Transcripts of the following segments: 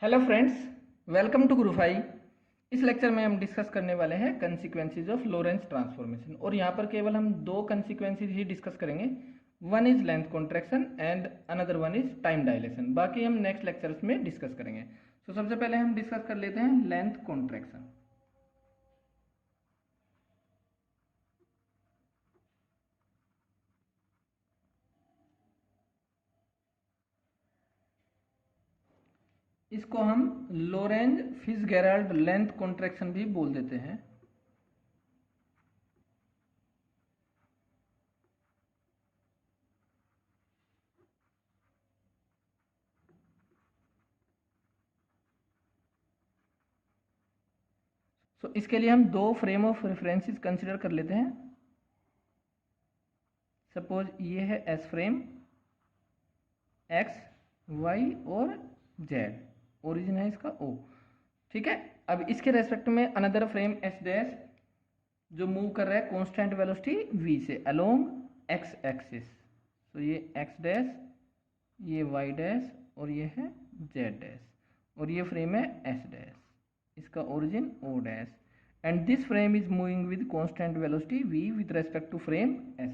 Hello friends, welcome to Gurufy. इस lecture में हम डिस्कस करने वाले हैं कंसिक्वेंसेज ऑफ लोरेंज ट्रांसफॉर्मेशन और यहाँ पर केवल हम दो कंसिक्वेंसेज ही डिस्कस करेंगे। One is length contraction and another one is time dilation. बाकी हम नेक्स्ट लेक्चर्स में डिस्कस करेंगे। तो सबसे पहले हम डिस्कस कर लेते हैं लेंथ कॉन्ट्रैक्शन। इसको हम लोरेंज फिट्जगेराल्ड लेंथ कॉन्ट्रैक्शन भी बोल देते हैं। सो इसके लिए हम दो फ्रेम ऑफ रेफरेंसेस कंसिडर कर लेते हैं। सपोज ये है एस फ्रेम, एक्स वाई और जेड, ओरिजिन है इसका ओ। ठीक है, अब इसके रेस्पेक्ट में अनदर फ्रेम एस डैश जो मूव कर रहा है कांस्टेंट वेलोसिटी वी से अलोंग एक्स एक्सिस। तो ये एक्स डैश, ये वाई डैश और ये है जेड डैश, और ये फ्रेम है एस डैश, इसका origin O dash, and this frame is moving with constant velocity v with respect to frame s।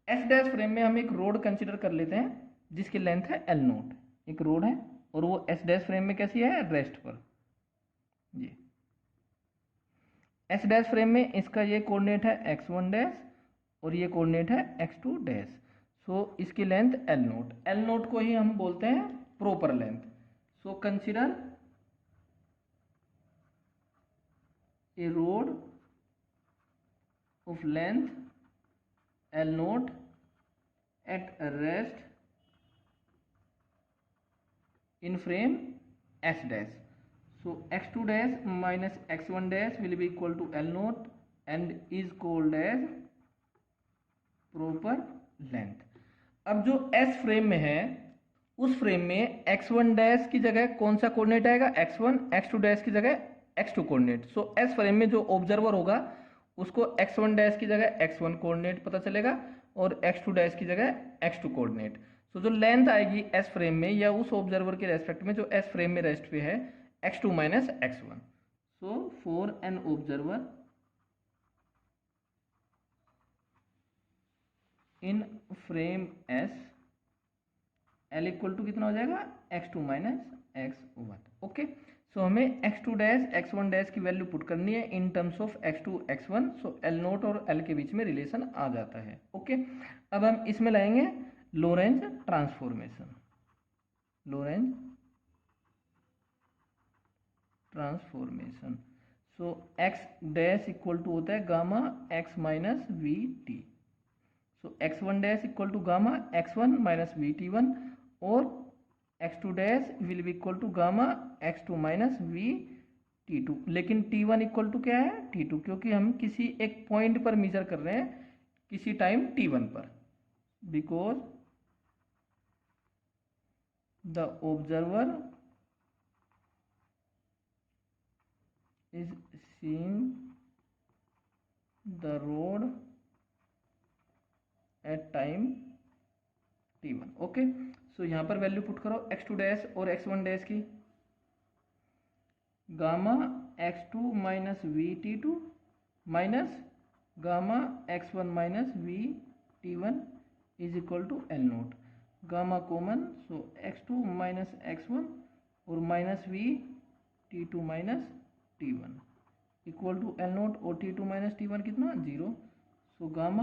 s dash frame में हम एक रोड कंसिडर कर लेते हैं जिसकी लेंथ है l नोट, एक रोड है, और वो s डैश फ्रेम में कैसी है, रेस्ट पर। ये s डैश फ्रेम में इसका ये कोऑर्डिनेट है x1 डैश और ये कोऑर्डिनेट है x2 डैश। सो इसकी length l nought, l nought को ही हम बोलते हैं proper length. So consider a rod of length L naught at rest in frame S dash. So x2 dash minus x1 dash will be equal to L naught and is called as proper length. अब जो S frame में है उस frame में x1 dash की जगह कौन सा कोऑर्डिनेट आएगा, x1, x2 डैश की जगह x2 कोऑर्डिनेट। सो S फ्रेम में जो ऑब्जर्वर होगा उसको x1 डैश की जगह x1 कोऑर्डिनेट पता चलेगा और x2 डैश की जगह x2 कोऑर्डिनेट। सो जो लेंथ आएगी S फ्रेम में या उस ऑब्जर्वर के रेस्पेक्ट में जो S फ्रेम में रेस्ट पे है x2 minus x1। So for an observer in frame S L equal to कितना हो जाएगा, x2 माइनस x1। ओके, सो हमें x2 डैश x1 डैश की वैल्यू पुट करनी है in terms of x2 x1। So L naught और L के बीच में रिलेशन आ जाता है। ओके, अब हम इसमें लाएंगे Lorentz transformation. Lorentz transformation, so x dash equal to होता है gamma x minus V T. So x1 dash equal to gamma x1 minus V T one और x2 dash will be equal to gamma x2 minus V t2। लेकिन t1 equal to क्या है, t2, क्योंकि हम किसी एक point पर major कर रहे हैं किसी टाइम t1 पर, because the observer is seeing the rod at time t1। Okay, so यहाँ पर वैल्यू पुट करो x2 डैश और x1 डैश की, gamma x2 minus V t2 minus gamma x1 minus V t1 is equal to L naught, gamma common, so x2 minus x1 और minus V t2 minus t1 equal to L naught, और t2 minus t1 कितना, 0। So gamma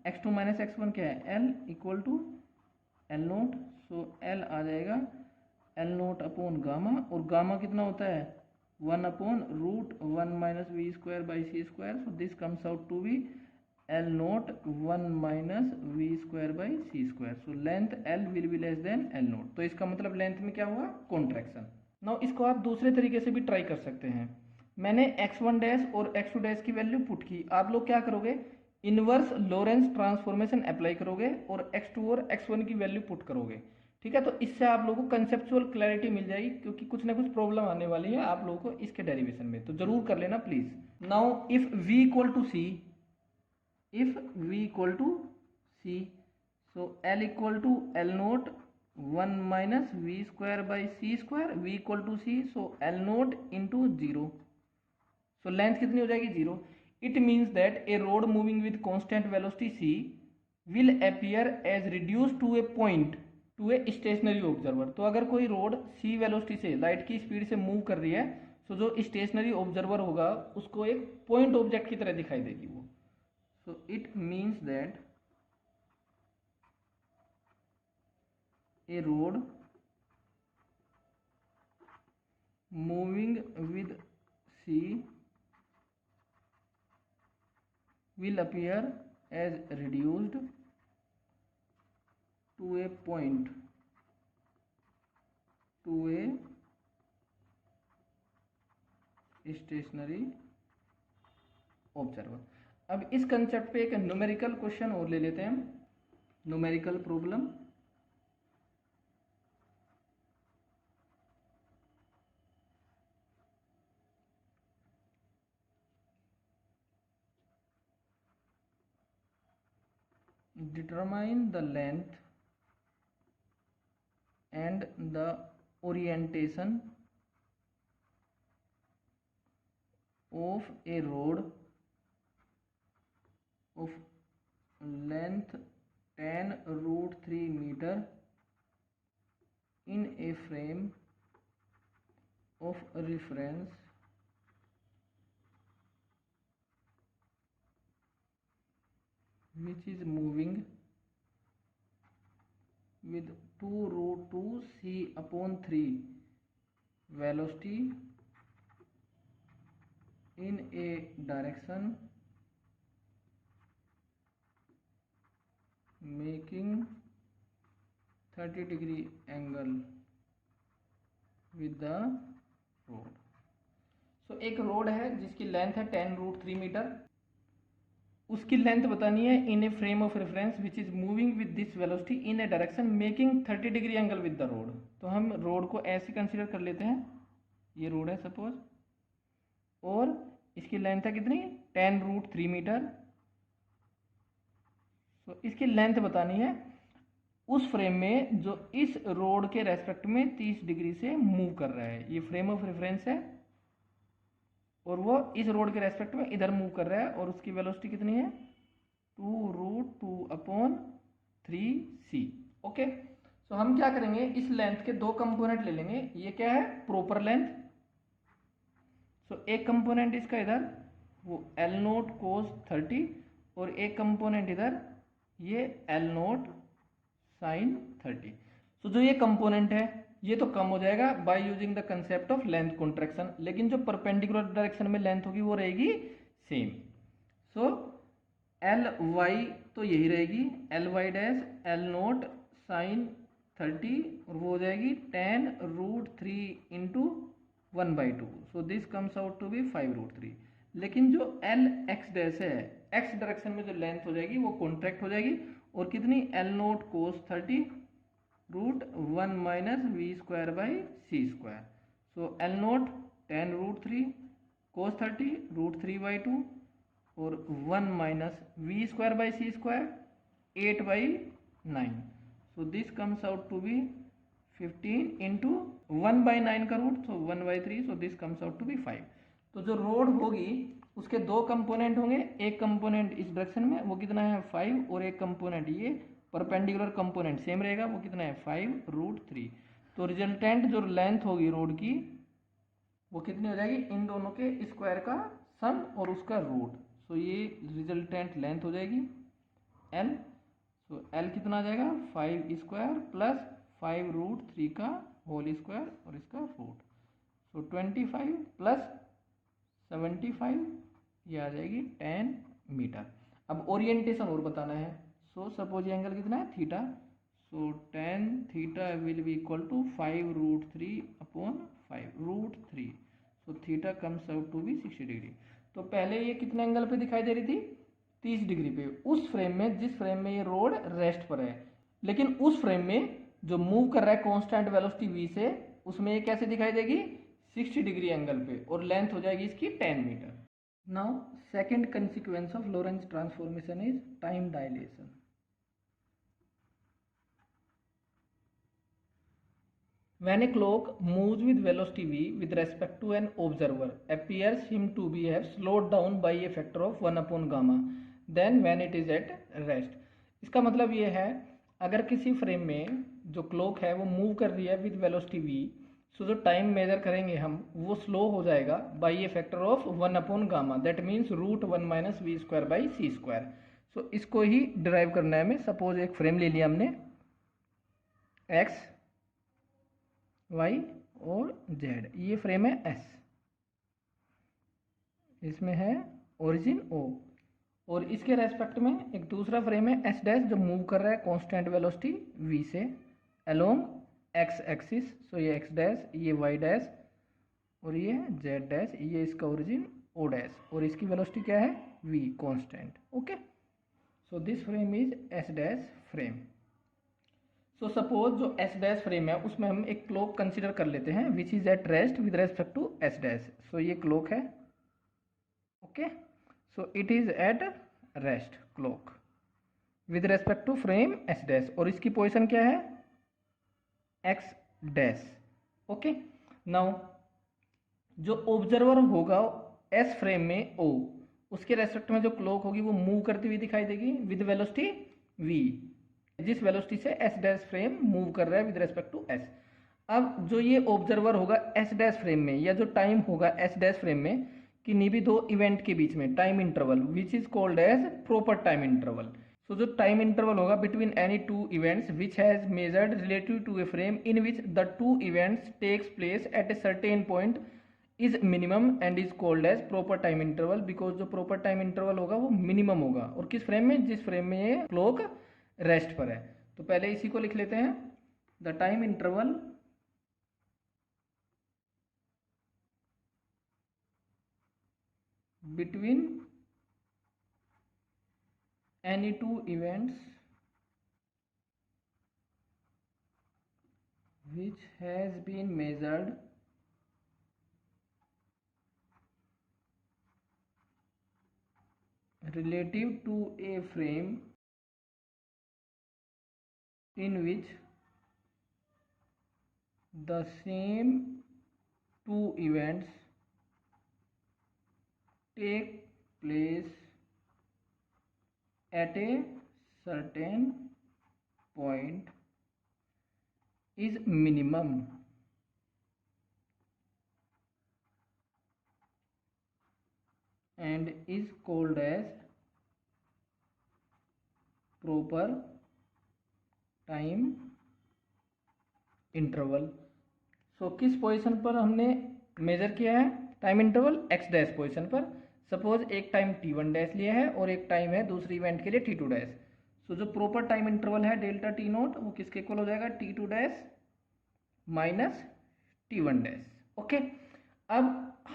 x2 minus x1 क्या है, L equal to L nought. So L आ जाएगा L nought upon gamma, और gamma कितना होता है, 1 upon root 1 minus we square by C square. So this comes out to be L nought 1 minus we square by C square. So length L will be less than L nought. तो इसका मतलब length में क्या हुआ, contraction. Now इसको आप दूसरे तरीके से भी ट्राई कर सकते हैं। मैंने x1 डैश और x2 डैश की वैल्यू पुट की, आप लोग क्या करोगे, इनवर्स लोरेंज ट्रांसफॉर्मेशन अप्लाई करोगे और x2 और x1 की वैल्यू पुट करोगे। ठीक है, तो इससे आप लोगों को कंसेप्चुअल क्लैरिटी मिल जाएगी, क्योंकि कुछ ना कुछ प्रॉब्लम आने वाली है आप लोगों को इसके डेरिवेशन में, तो जरूर कर लेना please. Now if v equal to c, if v equal to c, so L equal to L nought 1 minus we square by C square, v equal to c, so L nought into zero, so length कितनी हो जाएगी 0। It means that a rod moving with constant velocity c will appear as reduce to a point to a stationary observer. तो अगर कोई rod सी velocity से light की speed से move कर रही है, तो जो स्टेशनरी ऑब्जर्वर होगा उसको एक पॉइंट ऑब्जेक्ट की तरह दिखाई देगी वो। So it means that a rod moving with c will appear as reduced to a point to a stationary observer। अब इस कंसेप्ट पे एक न्यूमेरिकल क्वेश्चन और ले लेते हैं हम, numerical problem. determine the length and the orientation of a rod of length 10√3 meter in a frame of reference which is moving with 2√2 c upon 3 velocity in a direction making 30 degree angle with the road। सो एक road है जिसकी length है 10√3 metre, उसकी length बतानी है in a frame of reference which is moving with this velocity in a direction making 30 degree angle with the rod. तो हम road को ऐसे कंसीडर कर लेते हैं, ये रोड है सपोज, और इसकी लेंथ है कितनी 10√3 मीटर। तो इसकी लेंथ बतानी है उस फ्रेम में जो इस रोड के रेस्पेक्ट में 30 डिग्री से मूव कर रहा है। ये फ्रेम ऑफ रेफरेंस है और वो इस रोड के रेस्पेक्ट में इधर मूव कर रहा है और उसकी वेलोसिटी कितनी है 2√2/3c। ओके, सो हम क्या करेंगे, इस लेंथ के दो कंपोनेंट ले लेंगे। ये क्या है प्रॉपर लेंथ, सो एक कंपोनेंट इसका इधर वो एल नोट कोस 30 और एक कंपोनेंट इधर ये एल नोट साइन 30। सो जो ये कंपोनेंट है ये तो कम हो जाएगा by using the concept of length contraction, लेकिन जो परपेंडिकुलर डायरेक्शन में लेंथ होगी वो रहेगी सेम। सो एल वाई तो यही रहेगी, L y dash L nought sine 30 और वो हो जाएगी 10√3 into 1/2। So this comes out to be 5√3। लेकिन जो एल एक्स डैश है, एक्स डायरेक्शन में जो लेंथ हो जाएगी वो कॉन्ट्रैक्ट हो जाएगी और कितनी L nought cos 30 √1 minus we square by C square. So L nought 10√3 cos 30 √3/2 और 1 minus we square by C square 8/9। So this comes out to be 15 into 1/9 का root, so 1/3, so this comes out to be 5। तो जो road होगी उसके दो component होंगे, एक component इस डायरेक्शन में वो कितना है 5 और एक कंपोनेंट ये परपेंडिकुलर कंपोनेंट सेम रहेगा वो कितना है 5√3। तो रिजल्टेंट जो लेंथ होगी रोड की वो कितनी हो जाएगी इन दोनों के स्क्वायर का सम और उसका रूट। सो ये रिजल्टेंट लेंथ हो जाएगी एल। सो एल कितना आ जाएगा 5 स्क्वायर प्लस 5√3 का होल स्क्वायर और इसका रूट। सो 25 प्लस 75 ये आ जाएगी 10 मीटर। अब ओरिएंटेशन और बताना है। सो सपोज ये एंगल कितना है theta, so tan theta will be equal to 5√3/5√3। So theta comes out to be 60 degree. तो पहले ये कितने एंगल पे दिखाई दे रही थी 30 डिग्री पे, उस फ्रेम में जिस फ्रेम में ये रोड रेस्ट पर है। लेकिन उस फ्रेम में जो मूव कर रहा है कांस्टेंट वेलोसिटी v से, उसमें ये कैसे दिखाई देगी 60 डिग्री एंगल पे और लेंथ हो जाएगी इसकी 10 metre. Now second consequence of Lorentz transformation is time dilation. When a clock moves with velocity v with respect to an observer, appears him to be have slowed down by a factor of 1 upon gamma, then when it is at rest. इसका मतलब ये है, अगर किसी frame में जो clock है वो मूव कर रही है विद वेलोसिटी v, सो जो टाइम मेजर करेंगे हम वो स्लो हो जाएगा by a factor of 1 upon gamma, that means √1 minus we square by C square. So इसको ही डिराइव करना है हमें। सपोज एक फ्रेम ले लिया हमने x y और z, ये फ्रेम है s, इसमें है ओरिजिन o, और इसके रेस्पेक्ट में एक दूसरा फ्रेम है s डैश जो मूव कर रहा है कांस्टेंट वेलोसिटी v से अलोंग x एक्सिस। सो ये x डैश, ये y डैश और ये z डैश, ये इसका ओरिजिन o डैश, और इसकी वेलोसिटी क्या है v constant. Okay, so this frame is s dash frame. So suppose जो एस डैश फ्रेम है उसमें हम एक क्लॉक कंसीडर कर लेते हैं which is at rest with respect to S dash. So ये क्लॉक है, okay, so it is at rest clock with respect to frame S dash, और इसकी पोजीशन क्या है एक्स डैश। ओके, नाउ जो ऑब्जर्वर होगा एस फ्रेम में ओ, उसके रेस्पेक्ट में जो क्लॉक होगी वो मूव करती हुई दिखाई देगी विद वेलोसिटी वी, जिस वेलोसिटी से एस डैश फ्रेम मूव कर रहा है विद रेस्पेक्ट टू एस। अब जो ये ऑब्जर्वर होगा एस डैश फ्रेम में, या जो टाइम होगा एस डैश फ्रेम में किन्हीं भी दो इवेंट के बीच में, time interval which is called as proper time interval. So जो टाइम इंटरवल होगा between any two events which has measured relative to a frame in which the two events takes place at a certain point is minimum and is called as proper time interval, because जो proper time interval होगा वो minimum होगा। और किस frame में, जिस frame में ये क्लॉक रेस्ट पर है। तो पहले इसी को लिख लेते हैं, the time interval between any two events which has been measured relative to a frame in which the same two events take place at a certain point is minimum and is called as proper time interval. So किस position पर हमने measure किया है time interval, X dash position पर। Suppose एक time t1 dash लिया है और एक टाइम है दूसरी इवेंट के लिए t2 डैश। सो जो प्रॉपर टाइम इंटरवल है डेल्टा टी नोट वो किसके इक्वल हो जाएगा, t2 dash minus t1 dash. Okay, अब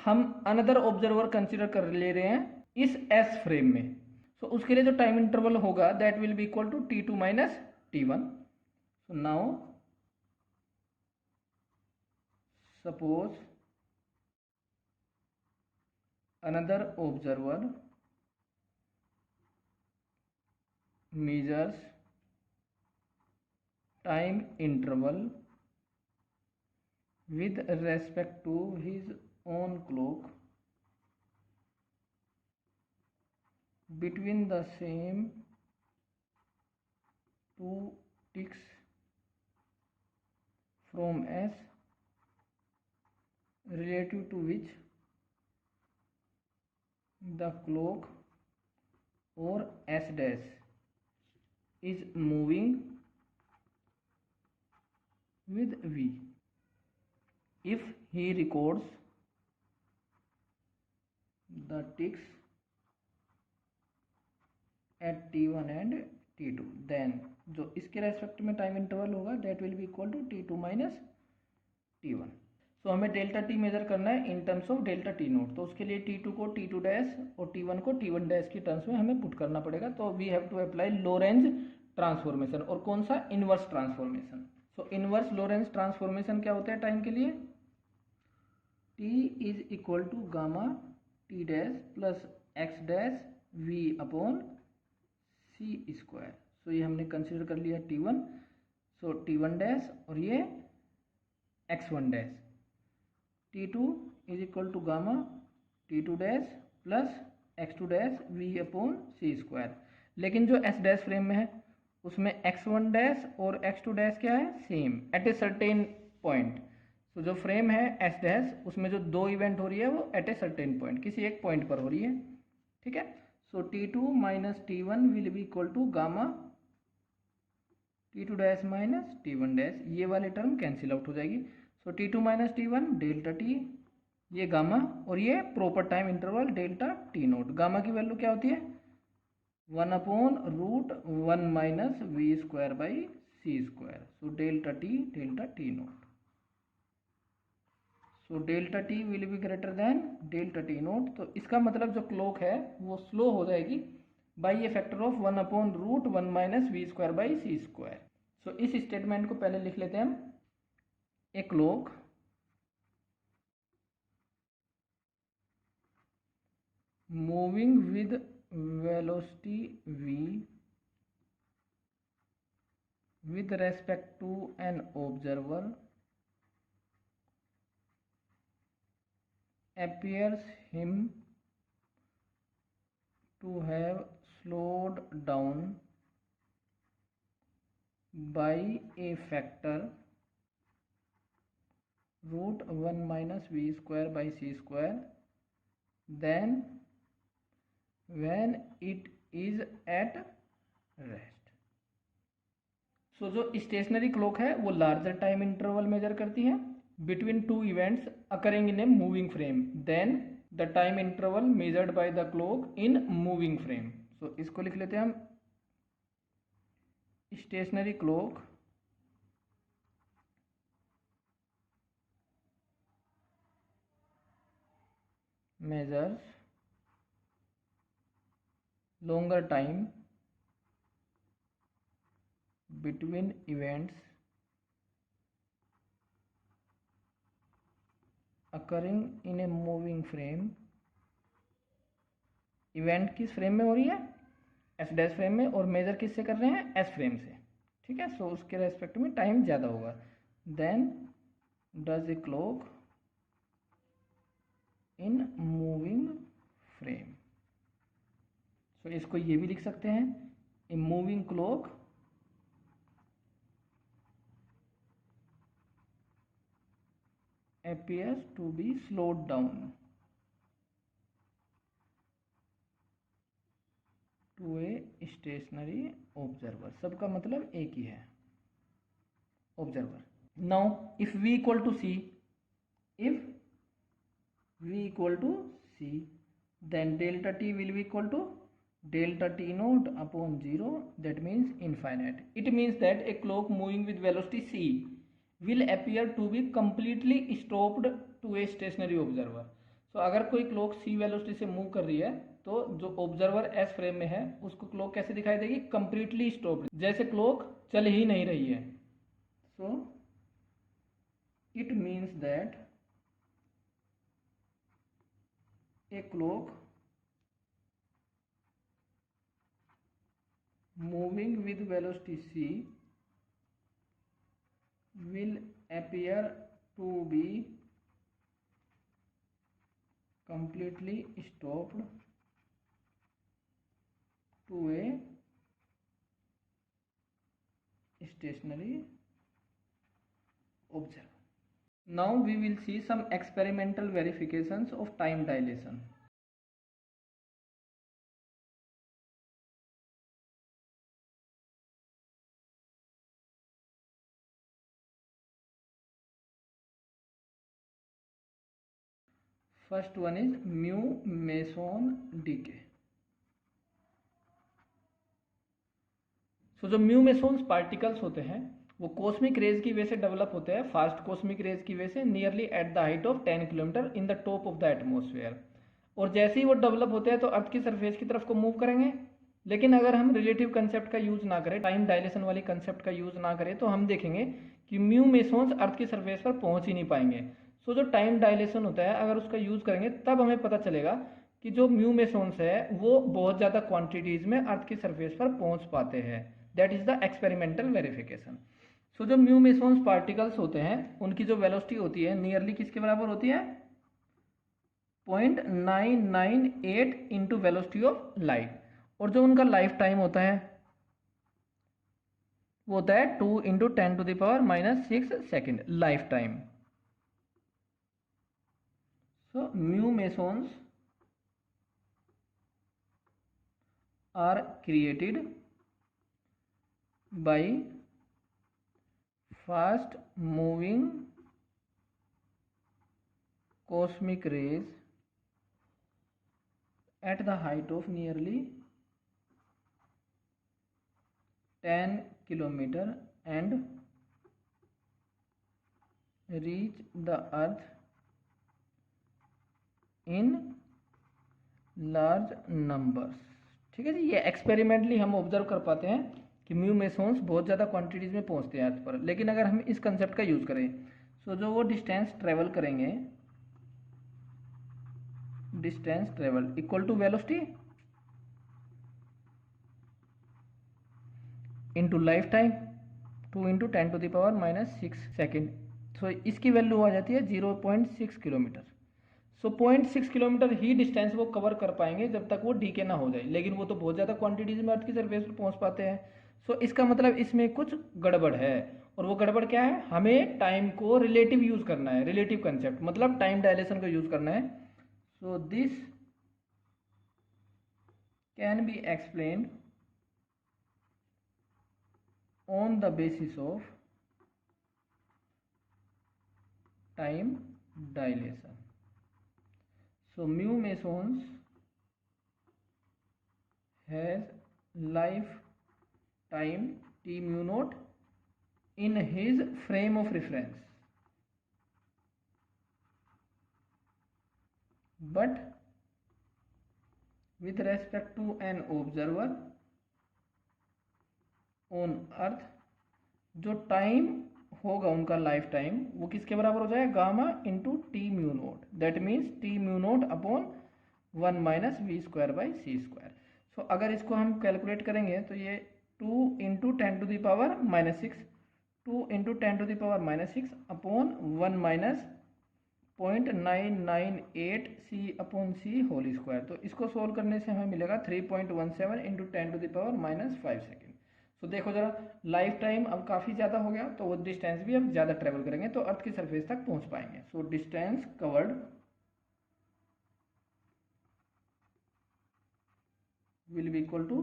हम अनदर ऑब्जर्वर कंसिडर कर ले रहे हैं इस एस फ्रेम में। सो उसके लिए जो टाइम इंटरवल होगा that will be equal to t2 minus t1। So now suppose another observer measures time interval with respect to his own clock between the same two ticks from S relative to which the clock or S dash is moving with V. If he records the ticks at t1 and t2, then जो इसके respect में time interval होगा that will be equal to t2 minus t1। सो हमें delta T major करना है in terms of delta T note. तो उसके लिए t2 को t2 डैश और t1 को t1 डैश की टर्म्स में हमें पुट करना पड़ेगा। तो we have to apply Lorentz transformation, और कौन सा, inverse transformation. So inverse Lorentz transformation क्या होता है टाइम के लिए, t is equal to gamma T dash plus X dash v upon C square. So ये हमने कंसिडर कर लिया t1, सो t1 डैश और ये x1 dash, T2 is equal to gamma T2 dash plus x2 dash v upon C square. लेकिन जो s dash frame में है उसमें x1 डैश और x2 डैश क्या है, same at a certain point. तो जो फ्रेम है s डैश उसमें जो दो इवेंट हो रही है वो एट ए सर्टेन पॉइंट, किसी एक पॉइंट पर हो रही है, ठीक है। So T2 minus T1 will be equal to gamma T2 dash minus T1 dash, ये वाली टर्म कैंसिल आउट हो जाएगी। So T2 minus T1 delta T, ये गामा, और ये proper time interval delta T nought. Gamma की value क्या होती है, 1/√1 minus we square by C square. So delta T nought. So delta T will be greater than delta T nought. तो इसका मतलब जो क्लॉक है वो स्लो हो जाएगी by a factor of 1/√1 minus we square by C square. So इस statement को पहले लिख लेते हैं हम। A clock moving with velocity v with respect to an observer appears him to have slowed down by a factor √1 minus v square by c square then when it is at rest। सो जो stationery clock है वो larger time interval measure करती है between two events occurring in a moving frame then the time interval measured by the clock in moving frame. So इसको लिख लेते हैं हम, stationary clock measures longer time between events occurring in a moving frame। Event किस frame में हो रही है, एस डैश फ्रेम में, और मेजर किससे कर रहे हैं, एस फ्रेम से, ठीक है। सो उसके रेस्पेक्ट में टाइम ज़्यादा होगा। Than does a clock in moving frame. So इसको ये भी लिख सकते हैं, a moving clock appears to be slowed down to a stationary observer। सबका मतलब एक ही है, observer. Now if v equal to c, if v equal to c then delta t will be equal to delta t naught upon 0, that means infinite। it means that a clock moving with velocity c will appear to be completely stopped to a stationary observer। so अगर कोई clock c velocity से move कर रही है तो जो observer s frame में है उसको क्लॉक कैसे दिखाई देगी, कंप्लीटली स्टॉप्ड, जैसे क्लॉक चल ही नहीं रही है। so it means that a clock moving with velocity c will appear to be completely stopped to a stationary observer। Now we will see some experimental verifications of time dilation। First one is mu meson decay। सो जो mu मेसोन्स particles होते हैं वो cosmic rays की वजह से develop होते हैं, fast cosmic rays की वजह से, nearly at the height of 10 kilometre in the top of the atmosphere. और जैसे ही वो डेवलप होते हैं तो अर्थ की सरफेस की तरफ को मूव करेंगे। लेकिन अगर हम रिलेटिव कंसेप्ट का यूज ना करें, टाइम डायलेशन वाली कंसेप्ट का यूज ना करें, तो हम देखेंगे कि म्यू मेसोन्स अर्थ की सरफेस पर पहुंच ही नहीं पाएंगे। सो जो टाइम डायलेशन होता है अगर उसका यूज करेंगे तब हमें पता चलेगा कि जो म्यू मेसोन्स है वो बहुत ज़्यादा क्वांटिटीज में अर्थ की सरफेस पर पहुंच पाते हैं। That is the experimental verification. So जो म्यू मेसॉन्स पार्टिकल्स होते हैं उनकी जो वेलोसिटी होती है नियरली किसके बराबर होती है? 0.998 इंटू वेलोसिटी ऑफ लाइट। और जो उनका लाइफ टाइम होता है वो होता है 2 into 10⁻⁻6 second lifetime. So mu mesons are created by fast moving cosmic rays at the height of nearly 10 kilometer and reach the earth in large numbers। ठीक है जी, ये एक्सपेरिमेंटली हम ऑब्जर्व कर पाते हैं कि म्यू मेसॉन्स बहुत ज़्यादा क्वांटिटीज़ में पहुंचते हैं अर्थ पर। लेकिन अगर हम इस कंसेप्ट का यूज़ करें सो जो वो डिस्टेंस ट्रेवल करेंगे, distance travel equal to velocity into lifetime 2 into 10⁻⁻6 second. So इसकी वैल्यू आ जाती है 0.6 किलोमीटर। सो 0.6 किलोमीटर ही डिस्टेंस वो कवर कर पाएंगे जब तक वो डीके ना हो जाए। लेकिन वो तो बहुत ज़्यादा क्वांटिटीज में अर्थ की सरफेस पर पहुंच पाते हैं। सो इसका मतलब इसमें कुछ गड़बड़ है। और वो गड़बड़ क्या है? हमें टाइम को रिलेटिव यूज़ करना है, रिलेटिव कंसेप्ट मतलब टाइम डायलेशन को यूज़ करना है। So this can be explained on the basis of time dilation. So mu mesons has lifetime t mu naught in his frame of reference, but with respect to an observer on earth जो time होगा उनका lifetime वो किसके बराबर हो जाएगा? Gamma into t mu nought. That means t mu nought upon 1 minus v²/c²। So अगर इसको हम कैलकुलेट करेंगे तो ये 2 into 10⁻⁻6 2 into 10⁻⁻6 upon 1 minus 0.998 c/c whole square. तो इसको सोल्व करने से हमें मिलेगा 3.17 इंटू 10⁻⁻5 सेकेंड। तो देखो जरा, लाइफ टाइम अब काफ़ी ज़्यादा हो गया तो वो डिस्टेंस भी अब ज़्यादा ट्रेवल करेंगे तो अर्थ की सरफेस तक पहुंच पाएंगे। So distance covered will be equal to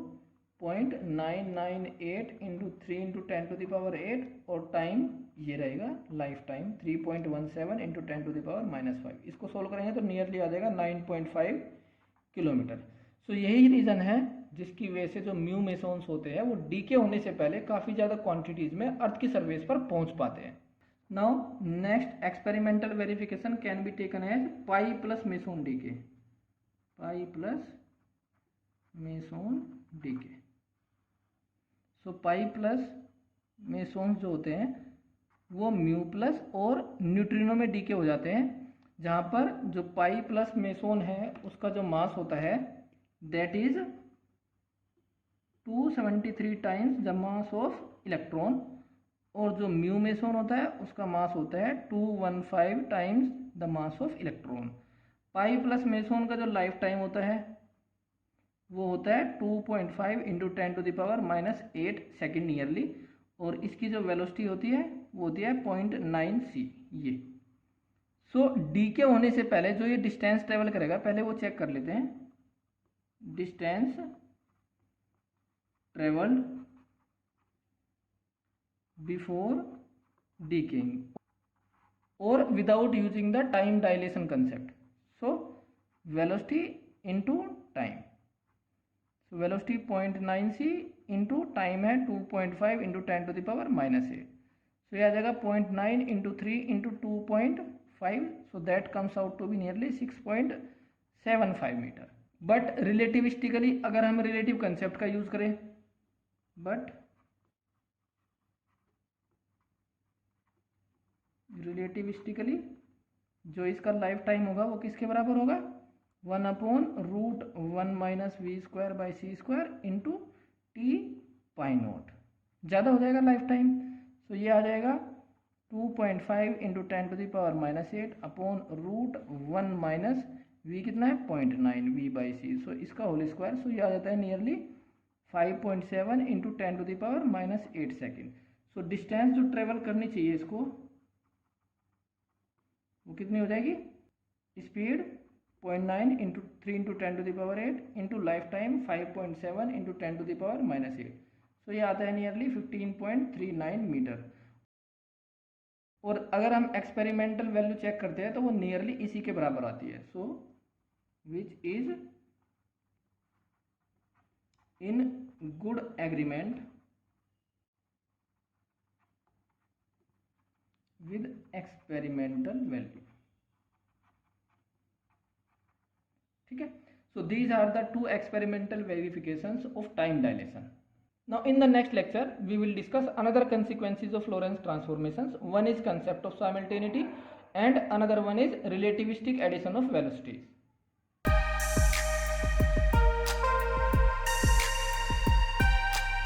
0.998 into 3 into 10⁻8 और टाइम ये रहेगा लाइफ टाइम 3.17 इंटू 10⁻⁻5। इसको सोल्व करेंगे तो नियरली आ जाएगा 9.5 किलोमीटर। सो यही रीज़न है जिसकी वजह से जो म्यू मेसॉन्स होते हैं वो डीके होने से पहले काफ़ी ज़्यादा क्वांटिटीज़ में अर्थ की सरफेस पर पहुंच पाते हैं। Now next experimental verification can be taken as pi plus meson decay. Pi plus meson decay. So pi plus mesons जो होते हैं वो म्यू प्लस और न्यूट्रिनो में डीके हो जाते हैं, जहाँ पर जो पाई प्लस मेसॉन है उसका जो मास होता है that is 273 times the mass of electron, और जो म्यू मेसॉन होता है उसका मास होता है 215 times the mass of electron. Pi plus meson का जो लाइफ टाइम होता है वो होता है 2.5 इंटू 10⁻⁻8 सेकेंड नियरली, और इसकी जो वेलोसिटी होती है वो होती है 0.9 c ये। सो डीके होने से पहले जो ये डिस्टेंस ट्रेवल करेगा पहले वो चेक कर लेते हैं। डिस्टेंस ट्रेवल्ड बिफोर डीकेइंग और without using the time dilation concept. So velocity into time. So velocity 0.9 c into time है 2.5 इंटू 10⁻⁻8। सो यह आ जाएगा 0.9 into 3 into 2.5। So that comes out to be nearly 6.75 metre. But relativistically अगर हम relative concept का use करें, but relativistically जो इसका लाइफ टाइम होगा वो किसके बराबर होगा? 1/√1 minus v²/c² into T pi not. ज़्यादा हो जाएगा लाइफ टाइम। सो ये आ जाएगा 2.5 इंटू 10⁻⁻8 अपॉन √1 माइनस v कितना है 0.9 v/c। सो इसका होल स्क्वायर। सो ये आ जाता है nearly 5.7 into 10⁻⁻8 second. So distance जो ट्रेवल करनी चाहिए इसको वो कितनी हो जाएगी, speed 0.9 into 3 into 10⁻8 into life time 5.7 into 10⁻⁻8। सो ये आता है नियरली 15.39 मीटर। और अगर हम एक्सपेरिमेंटल वैल्यू चेक करते हैं तो वो नियरली इसी के बराबर आती है। So which is in good agreement with experimental value. ठीक है। So these are the two experimental verifications of time dilation. Now in the next lecture we will discuss another consequences of Lorentz transformations. One is concept of simultaneity and another one is relativistic addition of velocities.